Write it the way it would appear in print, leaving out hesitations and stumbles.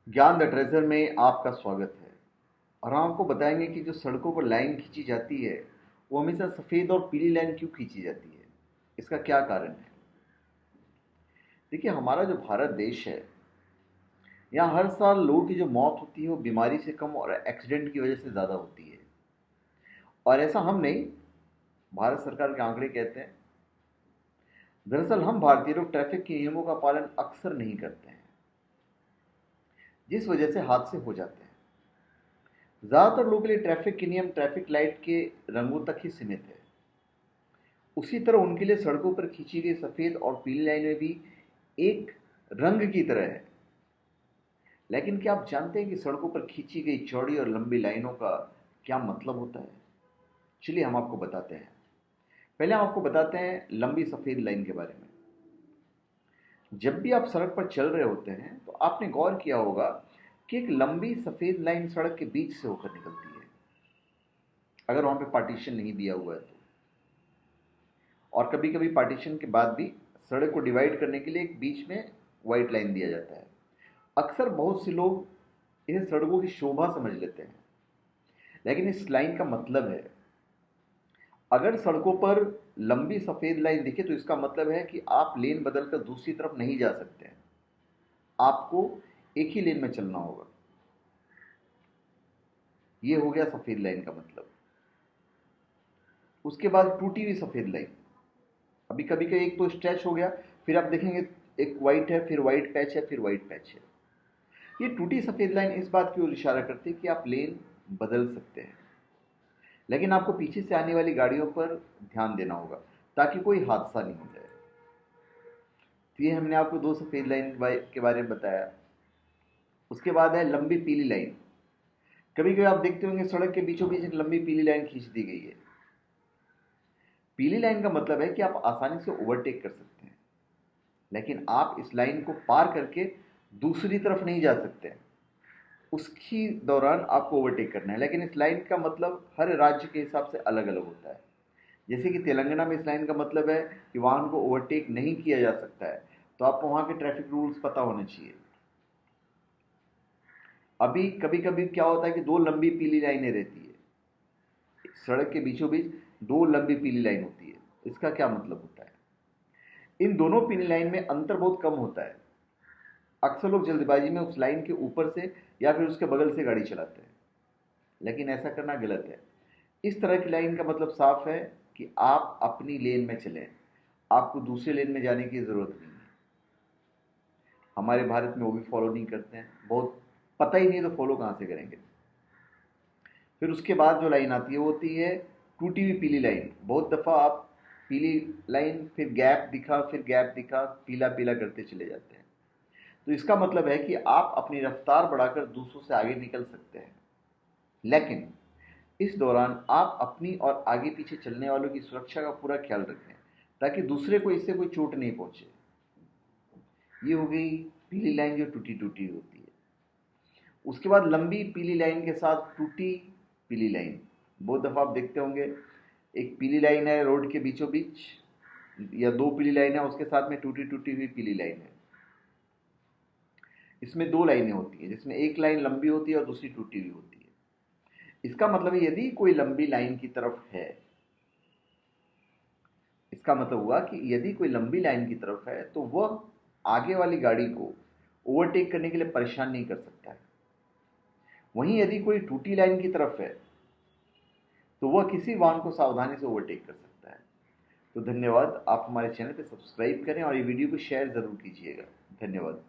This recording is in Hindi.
ज्ञान द ट्रेजर में आपका स्वागत है। और हम आपको बताएंगे कि जो सड़कों पर लाइन खींची जाती है वो हमेशा सफ़ेद और पीली लाइन क्यों खींची जाती है, इसका क्या कारण है। देखिए, हमारा जो भारत देश है, यहाँ हर साल लोगों की जो मौत होती है वो बीमारी से कम और एक्सीडेंट की वजह से ज़्यादा होती है। और ऐसा हम नहीं, भारत सरकार के आंकड़े कहते हैं। दरअसल हम भारतीय लोग ट्रैफिक के नियमों का पालन अक्सर नहीं करते हैं, जिस वजह से हादसे हो जाते हैं। ज़्यादातर लोगों के लिए ट्रैफिक के नियम ट्रैफिक लाइट के रंगों तक ही सीमित है। उसी तरह उनके लिए सड़कों पर खींची गई सफ़ेद और पीली लाइनें भी एक रंग की तरह है। लेकिन क्या आप जानते हैं कि सड़कों पर खींची गई चौड़ी और लंबी लाइनों का क्या मतलब होता है? चलिए हम आपको बताते हैं। पहले हम आपको बताते हैं लंबी सफ़ेद लाइन के बारे में। जब भी आप सड़क पर चल रहे होते हैं तो आपने गौर किया होगा कि एक लंबी सफ़ेद लाइन सड़क के बीच से होकर निकलती है, अगर वहाँ पे पार्टीशन नहीं दिया हुआ है तो। और कभी कभी पार्टीशन के बाद भी सड़क को डिवाइड करने के लिए एक बीच में वाइट लाइन दिया जाता है। अक्सर बहुत से लोग इसे सड़कों की शोभा समझ लेते हैं, लेकिन इस लाइन का मतलब है, अगर सड़कों पर लंबी सफ़ेद लाइन दिखे तो इसका मतलब है कि आप लेन बदलकर दूसरी तरफ नहीं जा सकते हैं, आपको एक ही लेन में चलना होगा। ये हो गया सफ़ेद लाइन का मतलब। उसके बाद टूटी हुई सफ़ेद लाइन। अभी कभी कभी एक तो स्ट्रेच हो गया, फिर आप देखेंगे एक वाइट है, फिर वाइट पैच है, फिर वाइट पैच है। ये टूटी सफ़ेद लाइन इस बात की ओर इशारा करती है कि आप लेन बदल सकते हैं, लेकिन आपको पीछे से आने वाली गाड़ियों पर ध्यान देना होगा ताकि कोई हादसा नहीं हो जाए। तो ये हमने आपको दो सफ़ेद लाइन के बारे में बताया। उसके बाद है लंबी पीली लाइन। कभी कभी आप देखते होंगे सड़क के बीचों बीच एक लंबी पीली लाइन खींच दी गई है। पीली लाइन का मतलब है कि आप आसानी से ओवरटेक कर सकते हैं, लेकिन आप इस लाइन को पार करके दूसरी तरफ नहीं जा सकते हैं। उसकी दौरान आपको ओवरटेक करना है, लेकिन इस लाइन का मतलब हर राज्य के हिसाब से अलग अलग होता है। जैसे कि तेलंगाना में इस लाइन का मतलब है कि वाहन को ओवरटेक नहीं किया जा सकता है, तो आपको वहाँ के ट्रैफिक रूल्स पता होने चाहिए। अभी कभी कभी क्या होता है कि दो लंबी पीली लाइनें रहती है, सड़क के बीचों बीच दो लंबी पीली लाइन होती है। इसका क्या मतलब होता है? इन दोनों पीली लाइन में अंतर बहुत कम होता है। अक्सर लोग जल्दबाजी में उस लाइन के ऊपर से या फिर उसके बगल से गाड़ी चलाते हैं, लेकिन ऐसा करना गलत है। इस तरह की लाइन का मतलब साफ है कि आप अपनी लेन में चलें, आपको दूसरे लेन में जाने की ज़रूरत नहीं है। हमारे भारत में वो भी फॉलो नहीं करते हैं, बहुत पता ही नहीं है तो फॉलो कहाँ से करेंगे। फिर उसके बाद जो लाइन आती है वो होती है टूटी हुई पीली लाइन। बहुत दफ़ा आप पीली लाइन, फिर गैप दिखा, फिर गैप दिखा, पीला पीला करते चले जाते हैं। तो इसका मतलब है कि आप अपनी रफ्तार बढ़ाकर दूसरों से आगे निकल सकते हैं, लेकिन इस दौरान आप अपनी और आगे पीछे चलने वालों की सुरक्षा का पूरा ख्याल रखें ताकि दूसरे को इससे कोई चोट नहीं पहुंचे। ये हो गई पीली लाइन जो टूटी टूटी होती है। उसके बाद लंबी पीली लाइन के साथ टूटी पीली लाइन। बहुत दफ़ा आप देखते होंगे एक पीली लाइन है रोड के बीचों बीच, या दो पीली लाइन है उसके साथ में टूटी टूटी हुई पीली लाइन है। इसमें दो लाइनें होती हैं जिसमें एक लाइन लंबी होती है और दूसरी टूटी हुई होती है। इसका मतलब है यदि कोई लंबी लाइन की तरफ है, इसका मतलब हुआ कि यदि कोई लंबी लाइन की तरफ है तो वह आगे वाली गाड़ी को ओवरटेक करने के लिए परेशान नहीं कर सकता है। वहीं यदि कोई टूटी लाइन की तरफ है तो वह किसी वाहन को सावधानी से ओवरटेक कर सकता है। तो धन्यवाद। आप हमारे चैनल पे सब्सक्राइब करें और ये वीडियो को शेयर ज़रूर कीजिएगा। धन्यवाद।